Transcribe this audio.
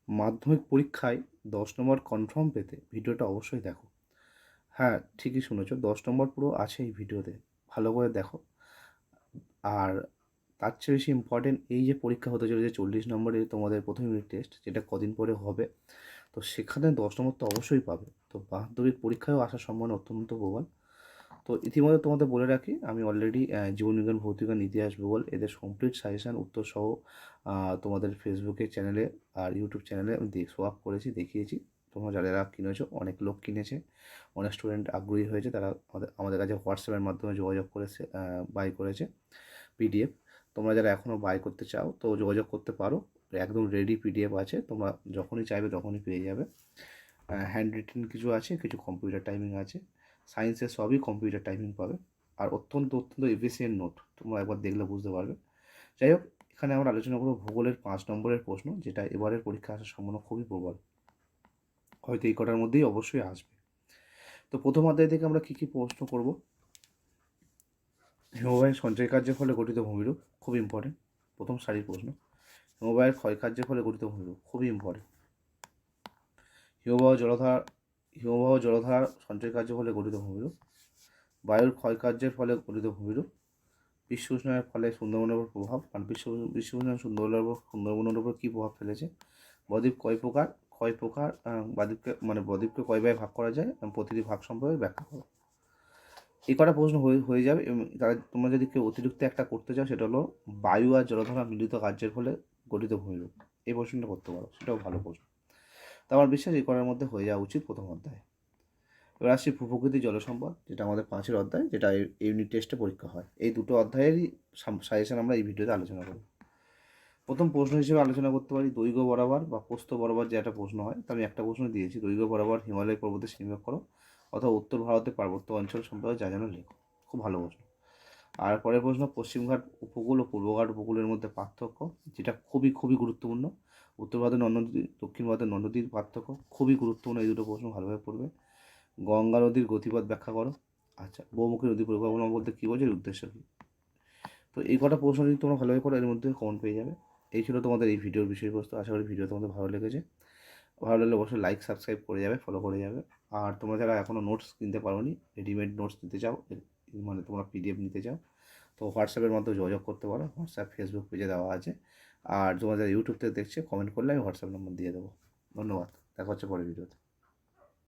মাধ্যমিক পরীক্ষায় 10 নম্বর কনফার্ম পেতে ভিডিওটা অবশ্যই দেখো। হ্যাঁ, ঠিকই শুনেছ, 10 নম্বর পুরো আছে এই ভিডিওতে। ভালো করে দেখো। আর তার চেয়ে বেশি ইম্পর্টেন্ট, এই যে পরীক্ষা হতে চলেছে 40 নম্বরের তোমাদের প্রথম ইউনিট টেস্ট, যেটা কদিন পরে হবে, তো সেখানে 10 নম্বর তো অবশ্যই পাবে। তো মাধ্যমিক পরীক্ষায়ও আসার সম্ভাবনা অত্যন্ত প্রবল। তো ইতিমধ্যে তোমাদের বলে রাখি, আমি অলরেডি জীবনবিজ্ঞান, ভৌতিকবিজ্ঞান, ইতিহাস, ভূগোল এদের কমপ্লিট সাজেশান উত্তর সহ তোমাদের ফেসবুকের চ্যানেলে আর ইউটিউব চ্যানেলে আমি শো আপ করেছি, দেখিয়েছি। তোমরা যারা যারা কিনেছো, অনেক লোক কিনেছে, অনেক স্টুডেন্ট আগ্রহী হয়েছে, তারা আমাদের কাছে হোয়াটসঅ্যাপের মাধ্যমে যোগাযোগ করে বাই করেছে পিডিএফ। তোমরা যারা এখনও বাই করতে চাও তো যোগাযোগ করতে পারো। একদম রেডি পিডিএফ আছে, তোমরা যখনই চাইবে তখনই পেয়ে যাবে। হ্যান্ড রিটেন কিছু আছে, কিছু কম্পিউটার টাইপিং আছে। সায়েন্সের সবই কম্পিউটার টাইপিং পাবে। আর অত্যন্ত অত্যন্ত এফিসিয়েন্ট নোট, তোমরা একবার দেখলে বুঝতে পারবে। যাই হোক, এখানে আমরা আলোচনা করবো ভূগোলের 5 নম্বরের প্রশ্ন, যেটা এবারের পরীক্ষা আসার সম্ভাবনা খুবই প্রবল। হয়তো এই কটার মধ্যেই অবশ্যই আসবে। তো প্রথম অধ্যায় থেকে আমরা কী কী প্রশ্ন করব? হিমবাহের সঞ্চয় কার্যের ফলে গঠিত ভূমিরূপ, খুব ইম্পর্টেন্ট, প্রথম সারির প্রশ্ন। হিমবাহের ক্ষয়কার্যের ফলে গঠিত ভূমিরূপ, খুবই ইম্পর্টেন্ট। হিমবাহ জলধারার সঞ্চয় কার্যের ফলে গঠিত ভূমিরূপ। বায়ুর ক্ষয়কার্যের ফলে গঠিত ভূমিরূপ। বিশ্ব উষ্ণায়নের ফলে সুন্দরবনের উপর প্রভাব, কারণ বিশ্ব উষ্ণায়ন সুন্দরবনের উপর কী প্রভাব ফেলেছে। বদ্বীপ কয় প্রকার, বদ্বীপকে কয় ভাগে ভাগ করা যায় এবং প্রতিটি ভাগ সম্পর্কে ব্যাখ্যা করো। এই কটা প্রশ্ন হয়ে যাবে। এবং তোমরা যদি কেউ অতিরিক্ত একটা করতে চাও, সেটা হলো বায়ু আর জলধারা মিলিত কার্যের ফলে গঠিত ভূমিরূপ। এই প্রশ্নটা করতে পারো, সেটাও ভালো প্রশ্ন। তো আমার বিশ্বাস এই করার মধ্যে হয়ে যাওয়া উচিত প্রথম অধ্যায়। এবার আসছি ভূপ্রকৃতি জলসম্পদ, যেটা আমাদের 5 অধ্যায়, যেটা এই ইউনিট টেস্টে পরীক্ষা হয়। এই দুটো অধ্যায়েরই সাজেশন আমরা এই ভিডিওতে আলোচনা করব। প্রথম প্রশ্ন হিসেবে আলোচনা করতে পারি দৈর্ঘ্য বরাবর বা প্রস্থ বরাবর যে একটা প্রশ্ন হয়, তো আমি একটা প্রশ্ন দিয়েছি, দৈর্ঘ্য বরাবর হিমালয় পর্বতের শ্রেণীবিভাগ করো, অথবা উত্তর ভারতের পার্বত্য অঞ্চল সম্পর্কে যা জানো লেখো। খুব ভালো প্রশ্ন। আর পরের প্রশ্ন পশ্চিমঘাট উপকূল ও পূর্বঘাট উপকূলের মধ্যে পার্থক্য, যেটা খুবই খুবই গুরুত্বপূর্ণ। উত্তর ভারতের নদ নদী, দক্ষিণ ভারতের নদ নদীর পার্থক্য, খুবই গুরুত্বপূর্ণ। এই দুটো প্রশ্ন ভালোভাবে পড়বে। গঙ্গা নদীর গতিপথ ব্যাখ্যা করো। আচ্ছা, বহুমুখী নদী পরিকল্পনা বলতে কী বোঝো, এর উদ্দেশ্য কী। তো এই কটা প্রশ্ন যদি তোমরা ভালোভাবে করো, এর মধ্যে কমন পেয়ে যাবে। এই ছিল তোমাদের এই ভিডিওর বিষয়বস্তু। আশা করি ভিডিও তোমাদের ভালো লেগেছে। ভালো লাগলে অবশ্যই লাইক, সাবস্ক্রাইব করে যাবে, ফলো করে যাবে। আর তোমরা যারা এখনও নোটস কিনতে পারোনি, রেডিমেড নোটস নিতে চাও, তোমরা পিডিএফ নিতে চাও, তো হোয়াটসঅ্যাপের মাধ্যমে যোগাযোগ করতে পারো। হোয়াটসঅ্যাপ, ফেসবুক পেজে দেওয়া আছে। আর তোমরা যারা ইউটিউব থেকে দেখছে, কমেন্ট করলে আমি হোয়াটসঅ্যাপ নম্বর দিয়ে দেবো। ধন্যবাদ। দেখা হচ্ছে পরের ভিডিওতে।